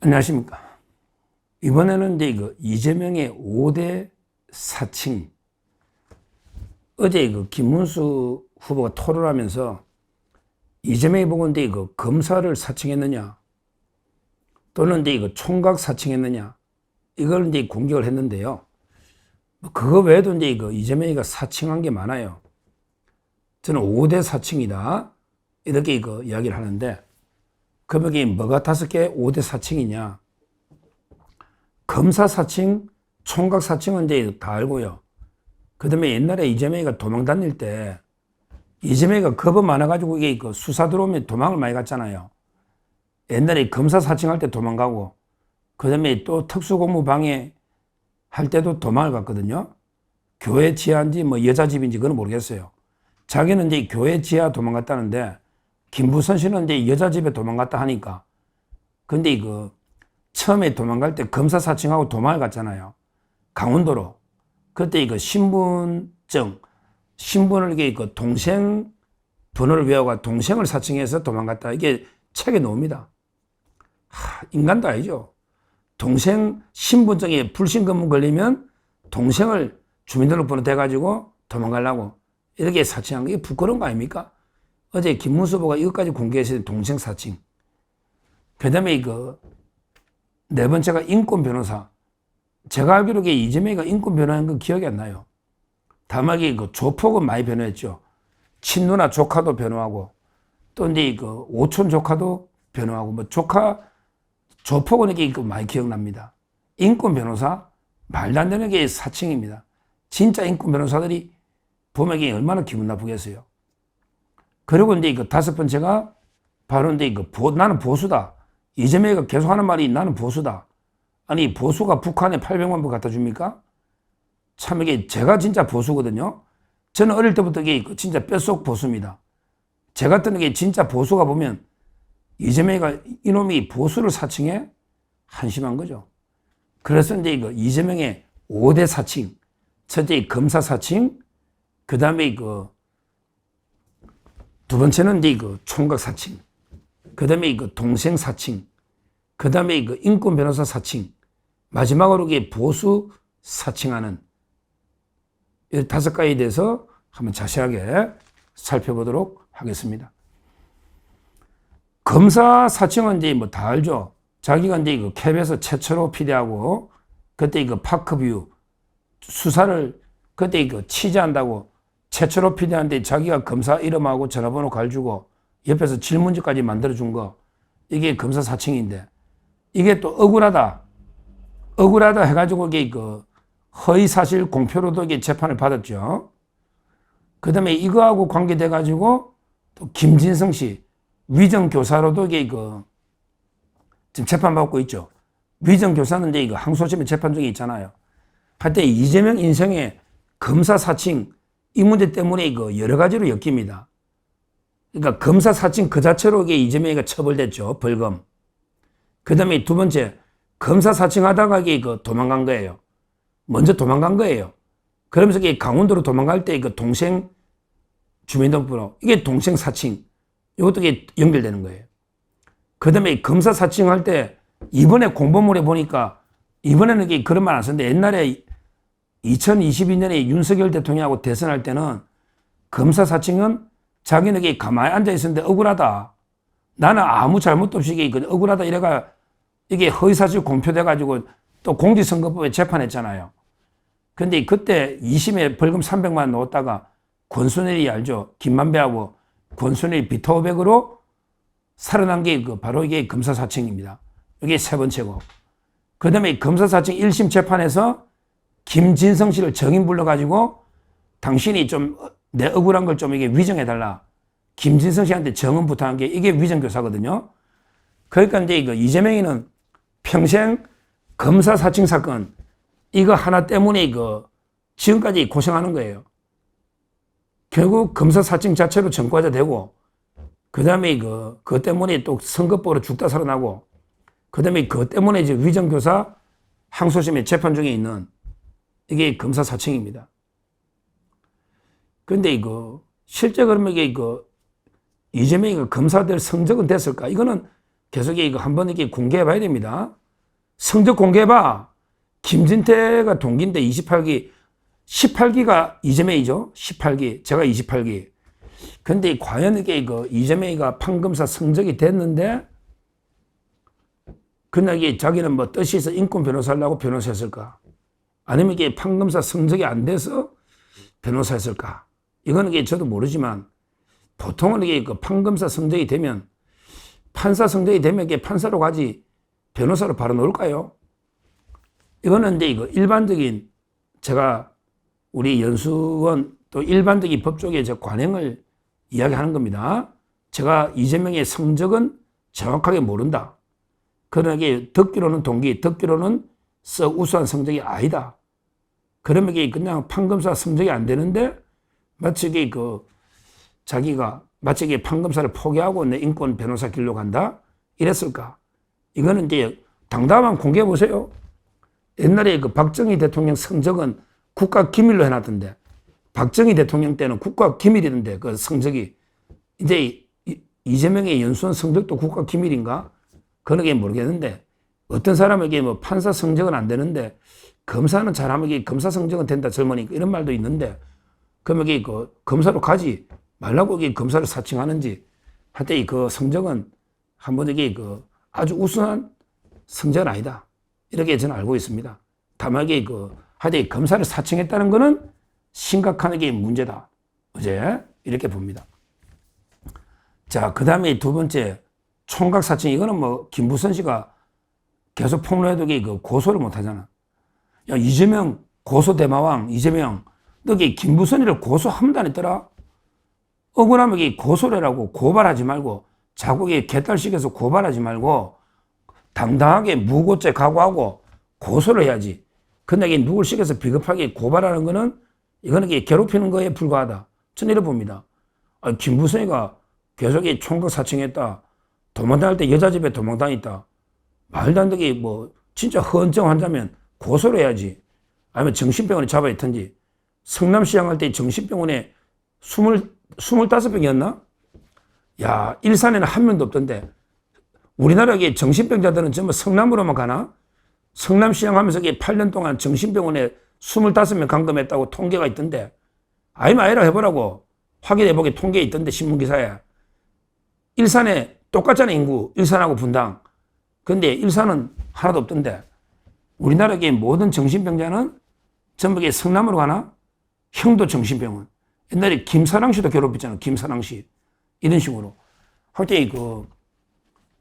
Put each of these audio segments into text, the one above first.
안녕하십니까. 이번에는 이제 이재명의 5대 사칭. 어제 김문수 후보가 토론하면서 이재명이 보고 이제 검사를 사칭했느냐, 또는 이제 총각 사칭했느냐, 이걸 이제 공격을 했는데요. 그거 외에도 이제 이재명이가 사칭한 게 많아요. 저는 5대 사칭이다, 이렇게 이야기를 하는데, 그러면 이게 뭐가 5개 5대 사칭이냐? 검사 사칭, 총각 사칭은 이제 다 알고요. 그 다음에 옛날에 이재명이가 도망 다닐 때, 이재명이가 겁이 많아가지고 이게 수사 들어오면 도망을 많이 갔잖아요. 옛날에 검사 사칭할 때 도망가고, 그 다음에 또 특수공무 방해 할 때도 도망을 갔거든요. 교회 지하인지 뭐 여자 집인지 그건 모르겠어요. 자기는 이제 교회 지하 도망갔다는데, 김부선 씨는 이제 여자 집에 도망갔다 하니까. 근데 처음에 도망갈 때 검사 사칭하고 도망을 갔잖아요. 강원도로. 그때 신분증, 신분을 이게 동생 번호를 외워가 동생을 사칭해서 도망갔다. 이게 책에 나옵니다. 인간도 아니죠. 동생 신분증에 불신검문 걸리면 동생을 주민등록번호 대가지고 도망가려고 이렇게 사칭한 게 부끄러운 거 아닙니까? 어제 김문수 후보가 이것까지 공개했어요. 동생 사칭. 그 다음에 네 번째가 인권 변호사. 제가 알기로 이재명이가 인권 변호한 건 기억이 안 나요. 다만 조폭은 많이 변호했죠. 친누나 조카도 변호하고, 또 이제 오촌 조카도 변호하고, 뭐 조폭은 이게 많이 기억납니다. 인권 변호사? 말도 안 되는 게 사칭입니다. 진짜 인권 변호사들이 보면 이게 얼마나 기분 나쁘겠어요. 그리고 이제 5번째가 바로 이제 나는 보수다. 이재명이가 계속 하는 말이 나는 보수다. 아니, 보수가 북한에 800만 불 갖다 줍니까? 참 이게 제가 진짜 보수거든요. 저는 어릴 때부터 이게 진짜 뼛속 보수입니다. 제 같은 게 진짜 보수가 보면 이재명이가 이놈이 보수를 사칭해? 한심한 거죠. 그래서 이제 이재명의 5대 사칭. 첫째 검사 사칭, 그 다음에 두 번째는 이제 총각 사칭, 그 다음에 동생 사칭, 그 다음에 인권 변호사 사칭, 마지막으로 보수 사칭하는 이 5가지에 대해서 한번 자세하게 살펴보도록 하겠습니다. 검사 사칭은 이제 뭐 다 알죠. 자기가 이제 KBS 최철호 PD하고 그때 파크뷰 수사를 그때 취재한다고 최철호 PD한테 자기가 검사 이름하고 전화번호 갈주고 옆에서 질문지까지 만들어준 거, 이게 검사 사칭인데, 이게 또 억울하다 해가지고 이게 허위사실 공표로도 이게 재판을 받았죠. 그 다음에 이거하고 관계돼가지고 또 김진성 씨 위정교사로도 이게 지금 재판받고 있죠. 위정교사는 이제 항소심에 재판 중에 있잖아요. 하여튼 이재명 인생에 검사 사칭 이 문제 때문에 여러 가지로 엮입니다. 그러니까 검사 사칭 그 자체로 이재명이가 처벌됐죠. 벌금. 그 다음에 두 번째, 검사 사칭하다가 도망간 거예요. 먼저 도망간 거예요. 그러면서 강원도로 도망갈 때 동생 주민등록번호, 이게 동생 사칭. 이것도 연결되는 거예요. 그 다음에 검사 사칭할 때 이번에 공보물에 보니까 이번에는 그런 말 안 썼는데 옛날에 2022년에 윤석열 대통령하고 대선할 때는 검사 사칭은 자기는 가만히 앉아 있었는데 억울하다. 나는 아무 잘못도 없이 억울하다 이래가 이게 허위사실 공표돼가지고 또 공직선거법에 재판했잖아요. 근데 그때 2심에 벌금 300만 원 넣었다가 권순일이 알죠? 김만배하고 권순일이 비토백으로 살아난 게 바로 이게 검사 사칭입니다. 이게 세 번째고. 그 다음에 검사 사칭 1심 재판에서 김진성 씨를 정인 불러가지고 당신이 좀 내 억울한 걸 좀 이게 위정해달라. 김진성 씨한테 정은 부탁한 게 이게 위정교사거든요. 그러니까 이제 이재명이는 평생 검사 사칭 사건 이거 하나 때문에 지금까지 고생하는 거예요. 결국 검사 사칭 자체로 전과자 되고, 그 다음에 그것 때문에 또 선거법으로 죽다 살아나고, 그 다음에 그것 때문에 이제 위정교사 항소심에 재판 중에 있는 이게 검사 사칭입니다. 근데 실제 그러면 이재명이가 검사 될 성적은 됐을까? 이거는 계속 이거 한번 이렇게 공개해 봐야 됩니다. 성적 공개해 봐. 김진태가 동기인데 28기, 18기가 이재명이죠. 18기. 제가 28기. 근데 과연 이게 이재명이가 판검사 성적이 됐는데, 그날 이게 자기는 뭐 뜻이 있어 인권 변호사 하려고 변호사 했을까? 아니면 이게 판검사 성적이 안 돼서 변호사 했을까? 이거는 이게 저도 모르지만, 보통은 이게 판검사 성적이 되면, 판사 성적이 되면 이게 판사로 가지 변호사로 바로 놓을까요? 이거는 이제 일반적인, 제가 우리 연수원 또 일반적인 법조계 제 관행을 이야기하는 겁니다. 제가 이재명의 성적은 정확하게 모른다. 그러나 이게 듣기로는 동기, 듣기로는 우수한 성적이 아니다. 그러면 이게 그냥 판검사 성적이 안 되는데 마치 이게 자기가 마치 이게 판검사를 포기하고 내 인권 변호사 길로 간다? 이랬을까? 이거는 이제 당당한 공개해 보세요. 옛날에 박정희 대통령 성적은 국가 기밀로 해놨던데, 박정희 대통령 때는 국가 기밀이던데, 그 성적이. 이제 이재명의 연수원 성적도 국가 기밀인가? 그런 게 모르겠는데, 어떤 사람에게 뭐 판사 성적은 안 되는데, 검사는 잘하면 검사 성적은 된다, 젊으니까. 이런 말도 있는데, 그러면 이게 검사로 가지 말라고 이게 검사를 사칭하는지, 하여튼 그 성적은 한번 이게 아주 우수한 성적은 아니다. 이렇게 저는 알고 있습니다. 다만 이게 하여튼 검사를 사칭했다는 것은 심각한 게 문제다. 어제 이렇게 봅니다. 자, 그 다음에 두 번째 총각 사칭. 이거는 뭐 김부선 씨가 계속 폭로해도 고소를 못 하잖아. 야, 이재명 고소 대마왕 이재명, 너 김부선이를 고소하면 안 했더라. 억울하면 고소를 하라고. 고발하지 말고 자꾸 개딸식에서 고발하지 말고 당당하게 무고죄 각오하고 고소를 해야지. 근데 이게 누굴 시켜서 비겁하게 고발하는 거는 이거는 괴롭히는 거에 불과하다. 저는 이렇게 봅니다. 김부선이가 계속 총각 사칭했다. 도망다닐 때 여자 집에 도망다녔다. 말도 안 되게 뭐 진짜 헌정 환자면 고소를 해야지. 아니면 정신병원에 잡아야 텐지. 성남시장 할 때 정신병원에 25병이었나? 야, 일산에는 한 명도 없던데. 우리나라에 정신병자들은 전부 성남으로만 가나? 성남시장 하면서 8년 동안 정신병원에 25명 감금했다고 통계가 있던데. 아니라 해보라고. 확인해보게 통계에 있던데, 신문기사에. 일산에 똑같잖아, 인구. 일산하고 분당. 근데 일산은 하나도 없던데. 우리나라의 모든 정신병자는 전부 성남으로 가나? 형도 정신병원. 옛날에 김사랑 씨도 괴롭혔잖아, 김사랑 씨. 이런 식으로. 하여튼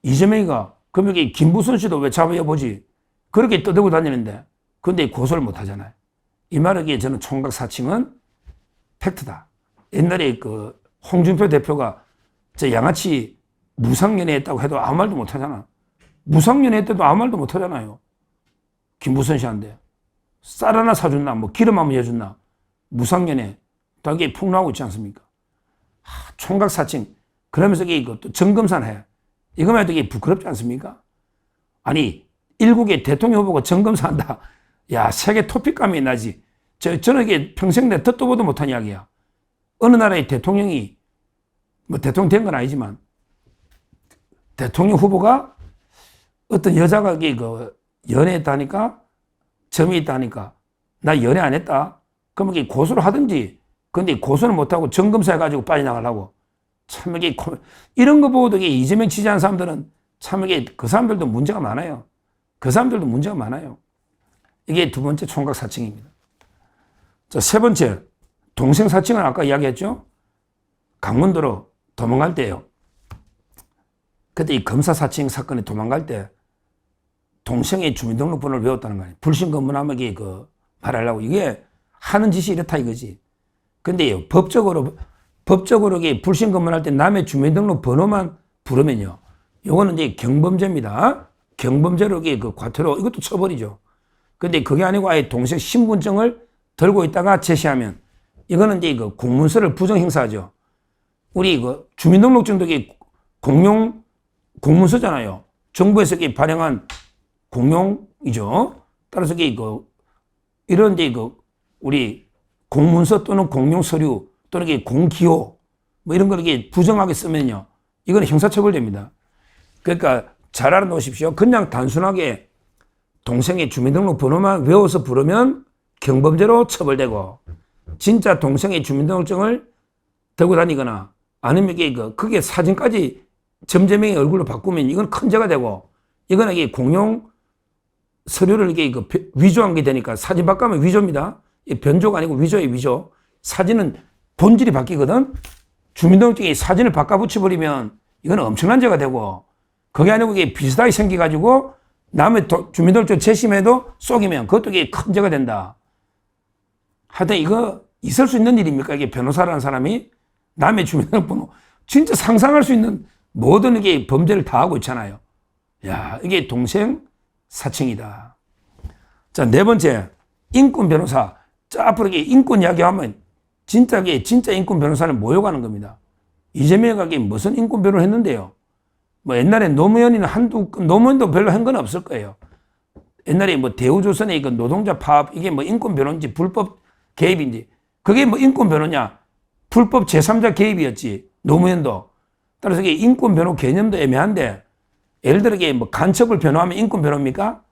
이재명이가, 그럼 여기 김부선 씨도 왜 잡아보지? 그렇게 떠들고 다니는데, 근데 고소를 못 하잖아요. 이 말에 저는 총각 사칭은 팩트다. 옛날에 홍준표 대표가 저 양아치 무상연애 했다고 해도 아무 말도 못 하잖아. 무상연애 했대도 아무 말도 못 하잖아요. 김부선 씨한테. 쌀 하나 사줬나? 뭐 기름 한번 해줬나? 무상연애. 다 이게 폭로하고 있지 않습니까? 총각 사칭. 그러면서 또 정검산 해. 이거만 해도 이게 부끄럽지 않습니까? 아니, 일국의 대통령 후보가 정검사한다. 야, 세계 토픽감이 나지. 저는 이게 평생 내 듣도 보도 못한 이야기야. 어느 나라의 대통령이, 뭐 대통령 된 건 아니지만, 대통령 후보가 어떤 여자가 연애했다니까, 점이 있다니까, 나 연애 안 했다. 그러면 이게 고소를 하든지, 근데 고소를 못하고 정검사해가지고 빠져나가려고. 참 이게, 이런 거 보고도 이재명 지지하는 사람들은 참 이게 그 사람들도 문제가 많아요. 그 사람들도 문제가 많아요. 이게 두 번째 총각 사칭입니다. 자, 세 번째, 동생 사칭은 아까 이야기했죠? 강원도로 도망갈 때요. 그때 이 검사 사칭 사건에 도망갈 때 동생의 주민등록번호를 외웠다는 거예요. 불신검문하면 말하려고. 이게 하는 짓이 이렇다 이거지. 근데 법적으로 불신검문할 때 남의 주민등록번호만 부르면요. 요거는 이제 경범죄입니다. 경범죄로 과태료, 이것도 처벌이죠. 근데 그게 아니고 아예 동생 신분증을 들고 있다가 제시하면 이거는 이제 공문서를 부정행사하죠. 우리 주민등록증도 공용 공문서잖아요. 정부에서 발행한 공용이죠. 따라서 이런 이제 우리 공문서 또는 공용 서류 또는 공기호 뭐 이런 걸 부정하게 쓰면요. 이거는 형사처벌됩니다. 그러니까 잘 알아놓으십시오. 그냥 단순하게 동생의 주민등록번호만 외워서 부르면 경범죄로 처벌되고, 진짜 동생의 주민등록증을 들고 다니거나 아니면 이게 그게 사진까지 점재명의 얼굴로 바꾸면 이건 큰 죄가 되고, 이거는 이게 공용 서류를 이게 위조한 게 되니까, 사진 바꾸면 위조입니다. 변조가 아니고 위조예요, 위조. 사진은 본질이 바뀌거든. 주민등록증에 사진을 바꿔 붙여버리면 이건 엄청난 죄가 되고, 그게 아니고 이게 비슷하게 생겨가지고 남의 주민등록증 재심해도 속이면 그것도 이게 큰 죄가 된다. 하여튼 이거 있을 수 있는 일입니까? 이게 변호사라는 사람이 남의 주민등록번호 진짜 상상할 수 있는 모든 이게 범죄를 다 하고 있잖아요. 야, 이게 동생 사칭이다. 자, 네 번째, 인권 변호사. 자, 앞으로 이게 인권 이야기하면 진짜 인권 변호사를 모욕하는 겁니다. 이재명이 무슨 인권 변호를 했는데요. 뭐 옛날에 노무현이는 노무현도 별로 한 건 없을 거예요. 옛날에 뭐 대우조선의 이거 노동자 파업, 이게 뭐 인권 변호인지 불법 개입인지, 그게 뭐 인권 변호냐? 불법 제3자 개입이었지, 노무현도. 따라서 이게 인권 변호 개념도 애매한데, 예를 들어 이게 뭐 간첩을 변호하면 인권 변호입니까?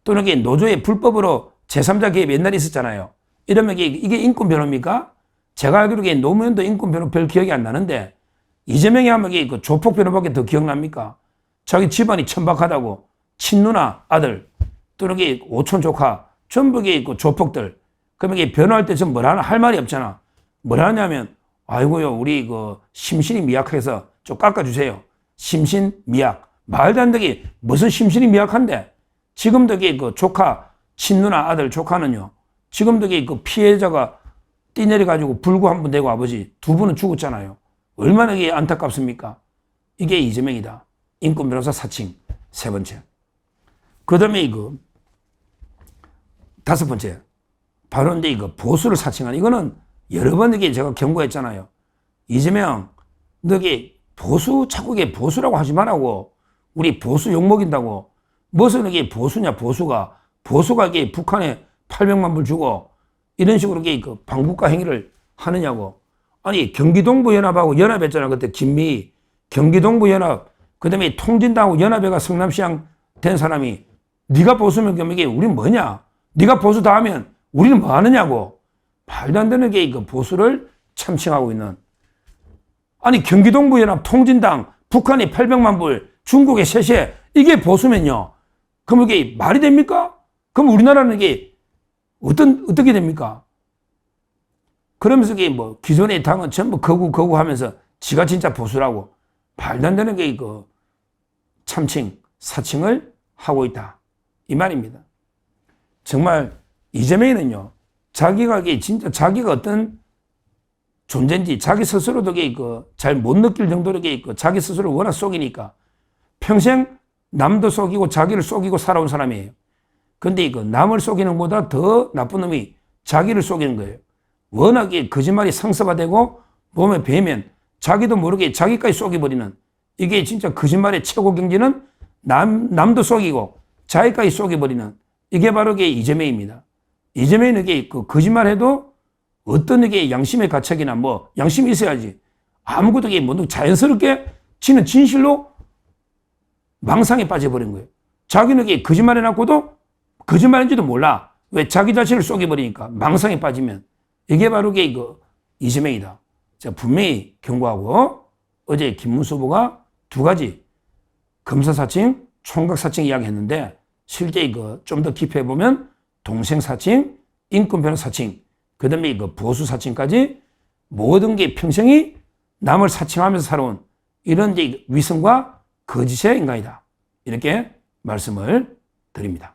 또는 이게 노조의 불법으로 제3자 개입 옛날에 있었잖아요. 이러면 이게 인권 변호입니까? 제가 알기로 노무현도 인권 변호 별 기억이 안 나는데, 이재명이 하면 이게 그 조폭 변호밖에 더 기억납니까? 자기 집안이 천박하다고 친누나 아들 또는 이게 오촌 조카 전부 이게 그 조폭들. 그러면 이게 변호할 때 좀 뭐라 하나 할 말이 없잖아. 뭐라 하냐면, 아이고요, 우리 그 심신이 미약해서 좀 깎아주세요. 심신 미약. 말도 안 되게 무슨 심신이 미약한데, 지금도 이게 그 조카 친누나 아들 조카는요, 지금도 이게 그 피해자가 뛰내려가지고 불구 한 분 되고 아버지 두 분은 죽었잖아요. 얼마나 이게 안타깝습니까? 이게 이재명이다. 인권 변호사 사칭. 세 번째. 그 다음에 이거 다섯 번째. 바로 이제 이거 보수를 사칭하는, 이거는 여러 번 이게 제가 경고했잖아요. 이재명, 너게 보수, 자꾸 이게 보수라고 하지 말라고. 우리 보수 욕먹인다고. 무슨 이게 보수냐, 보수가 이게 북한에 800만 불 주고 이런 식으로 이게 그 반국가 행위를 하느냐고. 아니, 경기동부연합하고 연합했잖아. 그때 김미희. 경기동부연합, 그 다음에 통진당하고 연합회가 성남시장 된 사람이, 네가 보수면 그럼 이게 우린 뭐냐? 네가 보수 다 하면 우리는 뭐 하느냐고. 말도 안 되는 게 그 보수를 참칭하고 있는. 아니, 경기동부연합, 통진당, 북한이 800만 불, 중국에 셋에, 이게 보수면요. 그럼 이게 말이 됩니까? 그럼 우리나라는 이게 어떻게 됩니까? 그러면서 이게 뭐 기존의 당은 전부 거구 하면서 지가 진짜 보수라고 말도 안 되는 게 그 참칭, 사칭을 하고 있다. 이 말입니다. 정말 이재명이는요, 자기가 이게 진짜 자기가 어떤 존재인지 자기 스스로도 잘 못 느낄 정도로 자기 스스로 워낙 속이니까 평생 남도 속이고 자기를 속이고 살아온 사람이에요. 근데 남을 속이는 것보다 더 나쁜 놈이 자기를 속이는 거예요. 워낙에 거짓말이 상습화되고 몸에 배면 자기도 모르게 자기까지 속여버리는, 이게 진짜 거짓말의 최고 경지는 남도 속이고 자기까지 속여버리는, 이게 바로 이재명입니다. 이재명은 이게 거짓말해도 어떤 이게 양심의 가책이나 뭐 양심이 있어야지. 아무것도 이게 뭐 자연스럽게 지는 진실로 망상에 빠져버린 거예요. 자기는 이게 거짓말해놨고도 거짓말인지도 몰라. 왜? 자기 자신을 속여버리니까 망상에 빠지면. 이게 바로 이재명이다. 제가 분명히 경고하고, 어제 김문수 후보가 두 가지 검사 사칭, 총각 사칭 이야기했는데, 실제 좀 더 깊이 해보면 동생 사칭, 인권 변호 사칭, 그 다음에 보수 사칭까지 모든 게 평생이 남을 사칭하면서 살아온 이런 이제 위선과 거짓의 인간이다. 이렇게 말씀을 드립니다.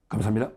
감사합니다.